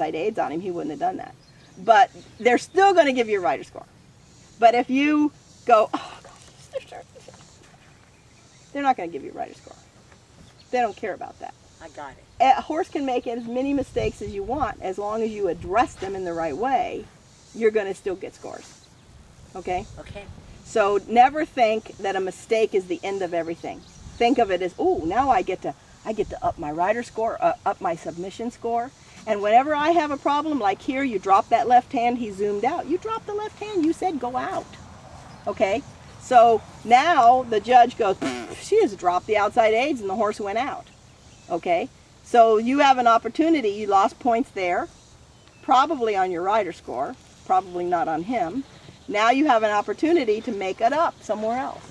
outside aids on him, he wouldn't have done that. But they're still going to give you a rider score. But if you go, oh gosh, they're not going to give you a rider score. They don't care about that. I got it. A horse can make as many mistakes as you want. As long as you address them in the right way, you're going to still get scores. Okay? Okay. So never think that a mistake is the end of everything. Think of it as, oh, now I get to up my rider score, up my submission score. And whenever I have a problem, like here, you drop that left hand, he zoomed out. You dropped the left hand, you said go out. Okay? So now the judge goes, she just dropped the outside aids and the horse went out. Okay? So you have an opportunity, you lost points there, probably on your rider score, probably not on him. Now you have an opportunity to make it up somewhere else.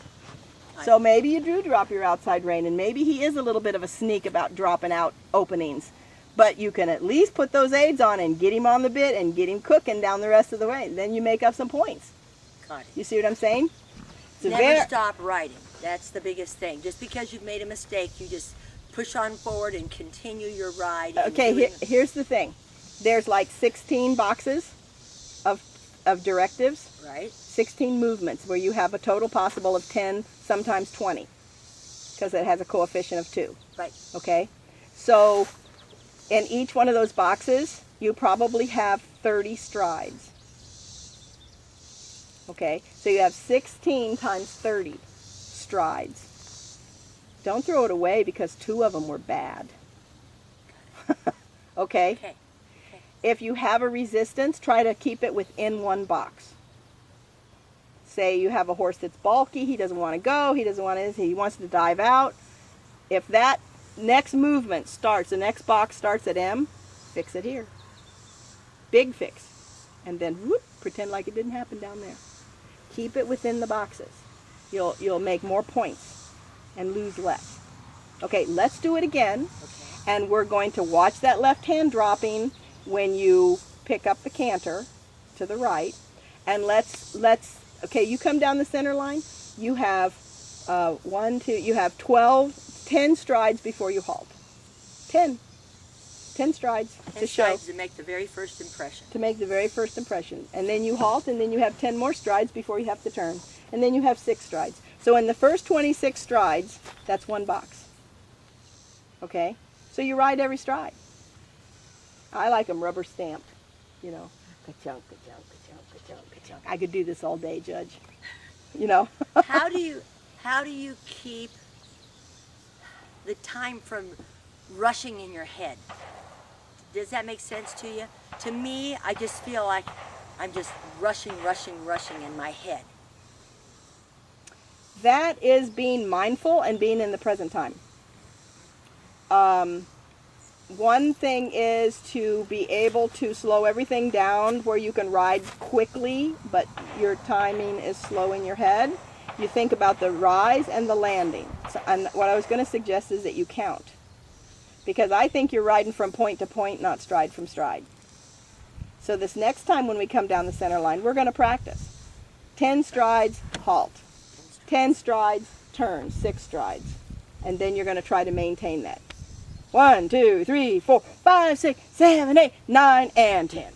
So maybe you do drop your outside rein, and maybe he is a little bit of a sneak about dropping out openings. But you can at least put those aids on and get him on the bit and get him cooking down the rest of the way. Then you make up some points. Got it. You see what I'm saying? Never stop riding. That's the biggest thing. Just because you've made a mistake, you just push on forward and continue your ride. Okay, here's the thing. There's like 16 boxes of directives. Right. 16 movements where you have a total possible of 10, sometimes 20, because it has a coefficient of 2. Right. Okay? So in each one of those boxes, you probably have 30 strides. Okay? So you have 16 times 30 strides. Don't throw it away because 2 of them were bad. Okay? Okay. If you have a resistance, try to keep it within one box. Say you have a horse that's bulky, he doesn't want to go, he wants to dive out. If that next movement starts, the next box starts at M, fix it here. Big fix. And then whoop, pretend like it didn't happen down there. Keep it within the boxes. You'll make more points and lose less. Okay, let's do it again. Okay. And we're going to watch that left hand dropping when you pick up the canter to the right. And okay, you come down the center line. You have 10 strides before you halt. 10 strides 10 to strides show. to make the very first impression. To make the very first impression. And then you halt, and then you have 10 more strides before you have to turn. And then you have 6 strides. So in the first 26 strides, that's one box. Okay? So you ride every stride. I like them rubber stamped, you know. Ka-chunk, ka-chunk, ka-chunk, ka-chunk, ka-chunk. I could do this all day, Judge. You know. How do you keep the time from rushing in your head? Does that make sense to you? To me, I just feel like I'm just rushing in my head. That is being mindful and being in the present time. One thing is to be able to slow everything down where you can ride quickly, but your timing is slow in your head. You think about the rise and the landing. So, and what I was going to suggest is that you count. Because I think you're riding from point to point, not stride from stride. So this next time when we come down the center line, we're going to practice. 10 strides, halt. 10 strides, turn, 6 strides. And then you're going to try to maintain that. 1, 2, 3, 4, 5, 6, 7, 8, 9, and 10.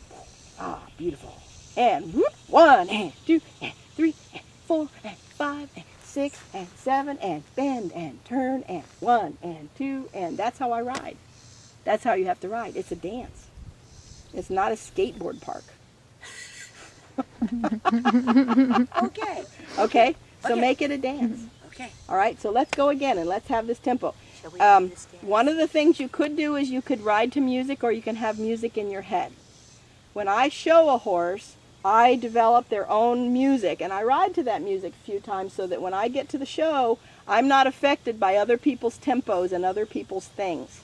Ah, beautiful. And whoop, 1, and 2, and 3, and 4, and 5, and 6, and 7, and bend, and turn, and 1, and 2, and that's how I ride. That's how you have to ride. It's a dance. It's not a skateboard park. Okay. Okay? So Okay. make it a dance. Okay. All right, so let's go again and let's have this tempo. Shall we do this dance? One of the things you could do is you could ride to music, or you can have music in your head. When I show a horse, I develop their own music, and I ride to that music a few times so that when I get to the show, I'm not affected by other people's tempos and other people's things.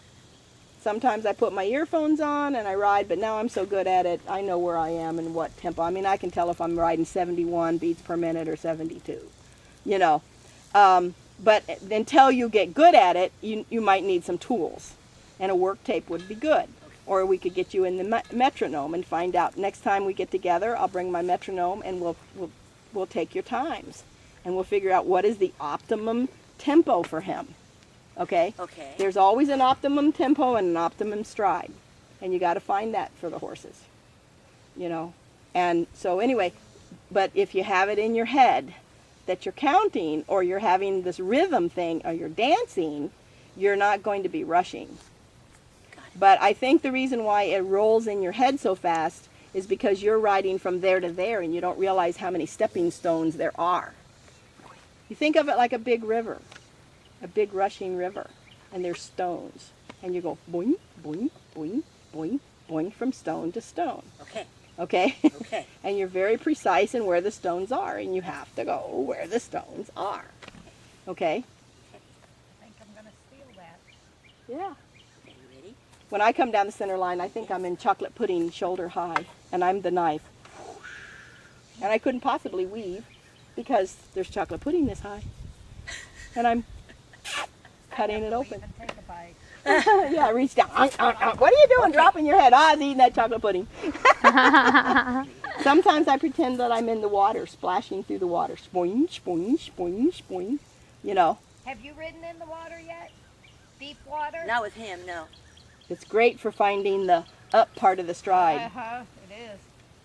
Sometimes I put my earphones on and I ride, but now I'm so good at it, I know where I am and what tempo. I mean, I can tell if I'm riding 71 beats per minute or 72, you know. But until you get good at it, you might need some tools. And a work tape would be good. Or we could get you in the metronome and find out. Next time we get together, I'll bring my metronome and we'll take your times. And we'll figure out what is the optimum tempo for him. Okay? Okay. There's always an optimum tempo and an optimum stride. And you got to find that for the horses, you know. And so anyway, but if you have it in your head that you're counting, or you're having this rhythm thing, or you're dancing, you're not going to be rushing. But I think the reason why it rolls in your head so fast is because you're riding from there to there and you don't realize how many stepping stones there are. You think of it like a big river, a big rushing river, and there's stones. And you go boing, boing, boing, boing, boing from stone to stone. Okay. Okay? Okay. And you're very precise in where the stones are, and you have to go where the stones are. Okay? I think I'm going to steal that. Yeah. Okay, you ready? When I come down the center line, I think I'm in chocolate pudding shoulder high, and I'm the knife. And I couldn't possibly weave because there's chocolate pudding this high. And I'm cutting it open. Even take a bite. Yeah, reach down. What are you doing? Dropping your head. I was eating that chocolate pudding. Sometimes I pretend that I'm in the water, splashing through the water. Spoing, spoing, spoing, spoing. You know, Have you ridden in the water yet? Deep water? Not with him, no. it's great for finding the up part of the stride. Uh-huh, it is.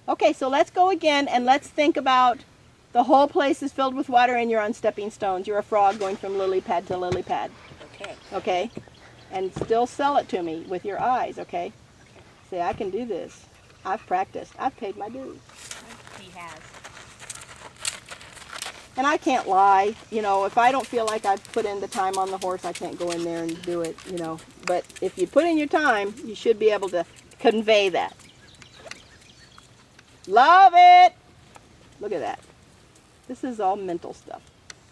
Okay, so let's go again and let's think about the whole place is filled with water and you're on stepping stones. You're a frog going from lily pad to lily pad. Okay. Okay? And still sell it to me with your eyes, okay? Say, I can do this. I've practiced. I've paid my dues. He has. And I can't lie. You know, if I don't feel like I've put in the time on the horse, I can't go in there and do it, you know. But if you put in your time, you should be able to convey that. Love it! Look at that. This is all mental stuff.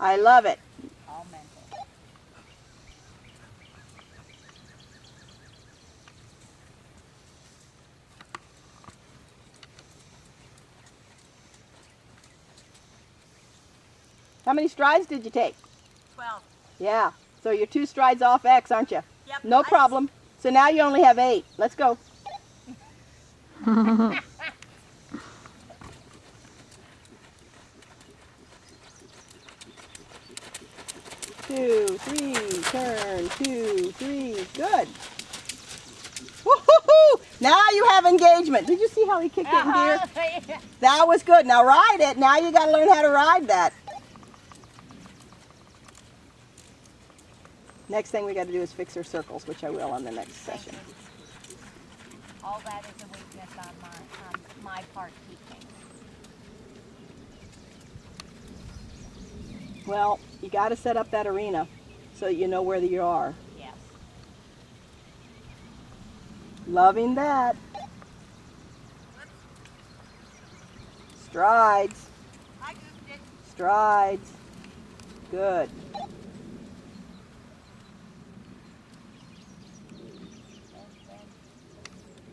I love it. All mental. How many strides did you take? 12. Yeah. So you're 2 strides off X, aren't you? Yep. No problem. So now you only have 8. Let's go. 2, 3, turn, 2, 3, good. Woo-hoo-hoo! Now you have engagement. Did you see how he kicked it in gear? Yeah. That was good. Now ride it. Now you got to learn how to ride that. Next thing we got to do is fix her circles, which I will on the next session. All that is a weakness on my part teaching. Well, you got to set up that arena so that you know where you are. Yes. Loving that. Strides. I goofed it. Strides. Good.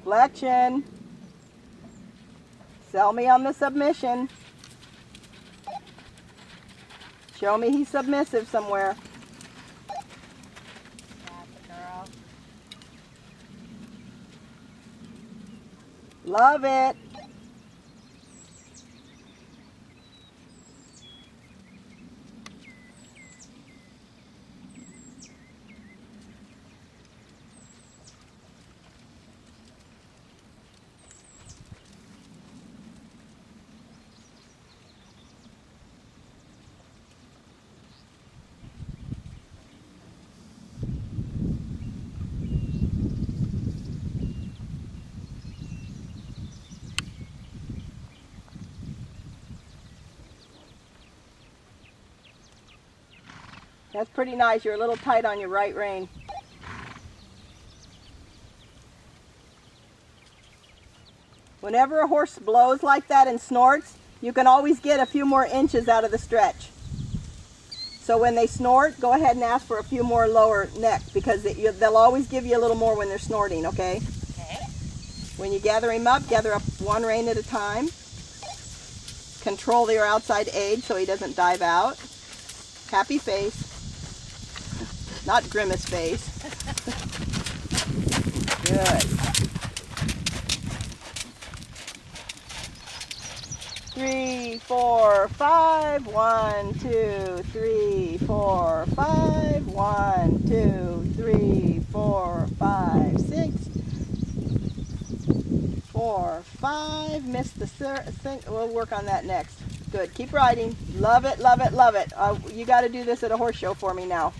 Flexion. Sell me on the submission. Show me he's submissive somewhere. That's a girl. Love it. That's pretty nice. You're a little tight on your right rein. Whenever a horse blows like that and snorts, you can always get a few more inches out of the stretch. So when they snort, go ahead and ask for a few more lower neck because they'll always give you a little more when they're snorting, okay? Okay. When you gather him up, gather up one rein at a time. Control your outside edge so he doesn't dive out. Happy face. Not grimace face. Good. 3, 4, 5. 1, 2, 3, 4, 5. 1, 2, 3, 4, 5, 6. 4, 5. Missed the thing. We'll work on that next. Good. Keep riding. Love it, love it, love it. You got to do this at a horse show for me now.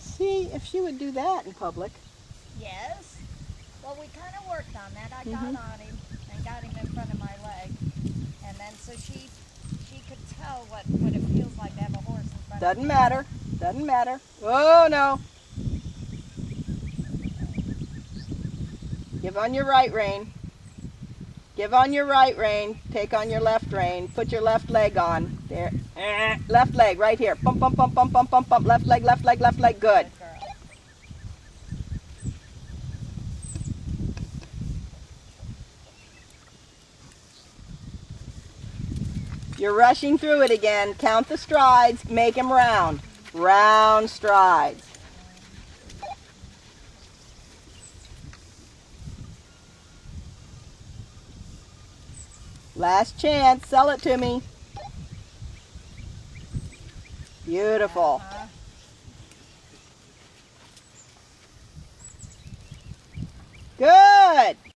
See if she would do that in public. Yes. Well, we kind of worked on that. I got on him and got him in front of my leg. And then so she could tell what it feels like to have a horse in front of Doesn't matter. Doesn't matter. Oh, no. Give on your right rein. Give on your right rein. Take on your left rein. Put your left leg on. There. Left leg right here. Bump, bump, bump, bump, bump, bump, bump. Left leg, left leg, left leg. Good. Good girl. You're rushing through it again. Count the strides. Make them round. Round strides. Last chance. Sell it to me. Beautiful. Good.